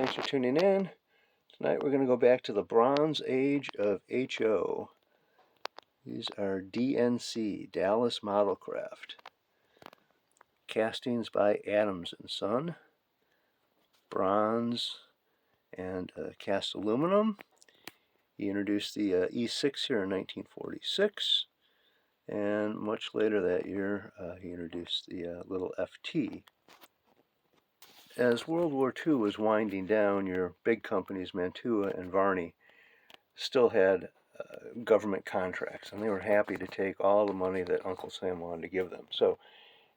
Thanks for tuning in. Tonight we're going to go back to the Bronze Age of HO. These are DNC, Dallas Model Craft. Castings by Adams & Son. Bronze and cast aluminum. He introduced the E6 here in 1946. And much later that year, he introduced the little FT. As World War II was winding down, your big companies, Mantua and Varney, still had government contracts, and they were happy to take all the money that Uncle Sam wanted to give them. So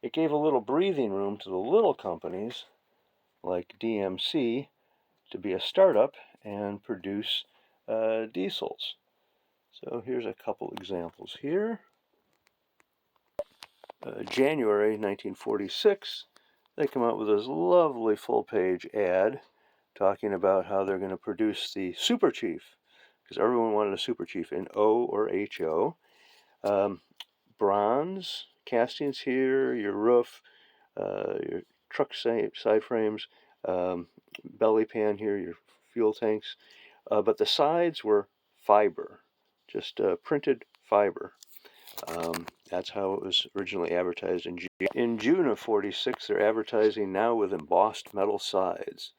it gave a little breathing room to the little companies, like DMC, to be a startup and produce diesels. So here's a couple examples here. January 1946, they come out with this lovely full-page ad talking about how they're going to produce the Super Chief, because everyone wanted a Super Chief in O or HO. Bronze castings here, your roof, your truck side frames, belly pan here, your fuel tanks. But the sides were fiber, just printed fiber. That's how it was originally advertised in June. In June of 46, they're advertising now with embossed metal sides.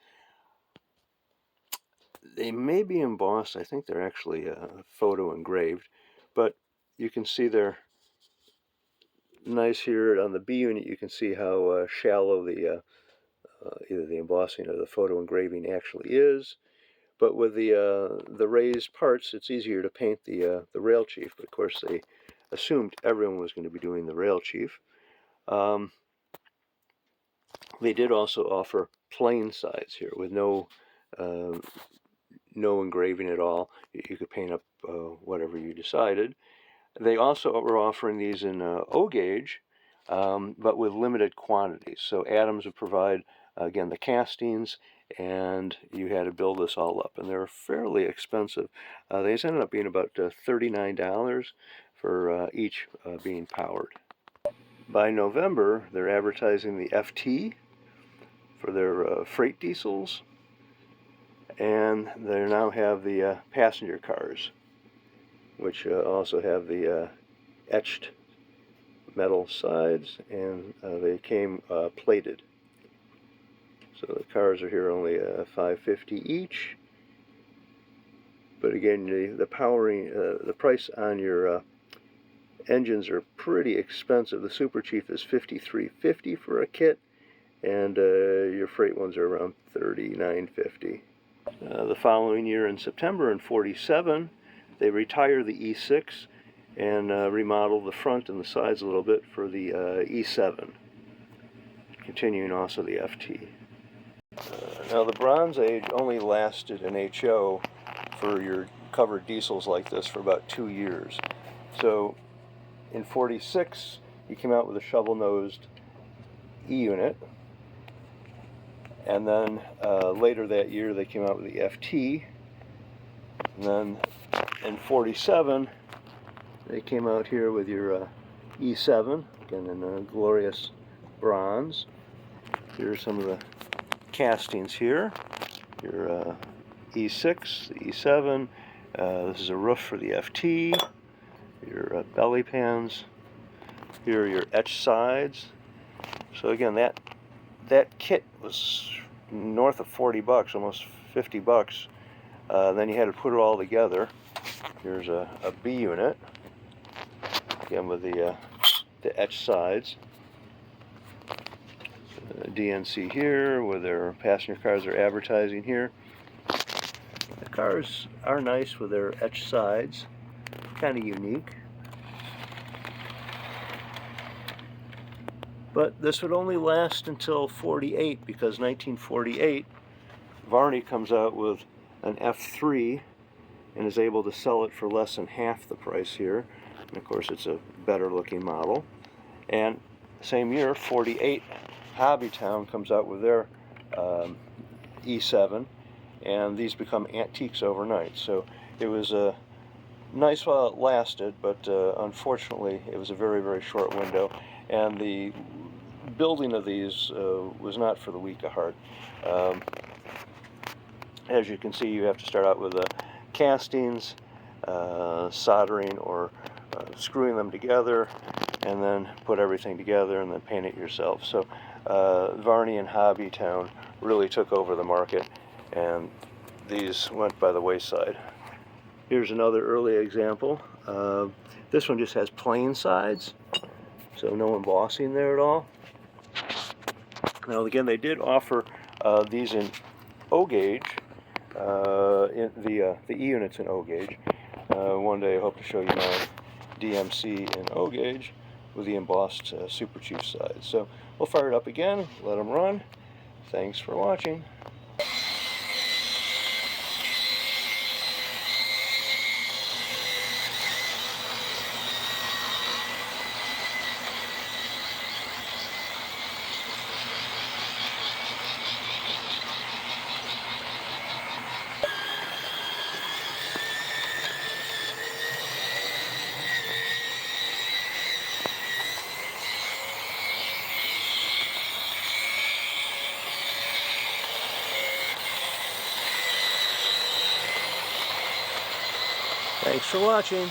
They may be embossed. I think they're actually photo engraved, but you can see they're nice here on the B unit. You can see how shallow the either the embossing or the photo engraving actually is. But with the raised parts, it's easier to paint the rail chief. But of course, they assumed everyone was going to be doing the rail chief. They did also offer plain sides here with no engraving at all. You could paint up whatever you decided. They also were offering these in O gauge, but with limited quantities. So Adams would provide, again, the castings, and you had to build this all up. And they were fairly expensive. These ended up being about $39 for each being powered. By November, they're advertising the FT for their freight diesels, and they now have the passenger cars, which also have the etched metal sides, and they came plated. So the cars are here only $5.50 each. But again, the powering, the price on your engines are pretty expensive. The Super Chief is $53.50 for a kit, and your freight ones are around $39.50. The following year, in September in 47, they retire the E6 and remodel the front and the sides a little bit for the E7, continuing also the FT. Now the Bronze Age only lasted in HO for your covered diesels like this for about 2 years. So in 46, you came out with a shovel-nosed E unit, and then later that year they came out with the FT, and then in 47 they came out here with your E7, again in glorious bronze. Here's some of the castings here. Your E6, the E7, this is a roof for the FT, your belly pans, here are your etched sides. So again, that kit was north of 40 bucks, almost 50 bucks. Then you had to put it all together. Here's a B unit, again with the etched sides. DNC here, with their passenger cars are advertising here. The cars are nice with their etched sides, kind of unique. But this would only last until 48, because 1948, Varney comes out with an F3 and is able to sell it for less than half the price here. And of course, it's a better looking model. And same year, 48, Hobbytown comes out with their E7, and these become antiques overnight. So it was nice while it lasted, but unfortunately, it was a very, very short window. And the building of these was not for the weak of heart. As you can see, you have to start out with castings, soldering or screwing them together, and then put everything together and then paint it yourself. So Varney and Hobbytown really took over the market, and these went by the wayside. Here's another early example. This one just has plain sides, so no embossing there at all. Now again, they did offer these in O gauge, in the E units in O gauge. One day I hope to show you my DMC in O gauge with the embossed Super Chief sides. So we'll fire it up again, let them run. Thanks for watching. Thanks for watching.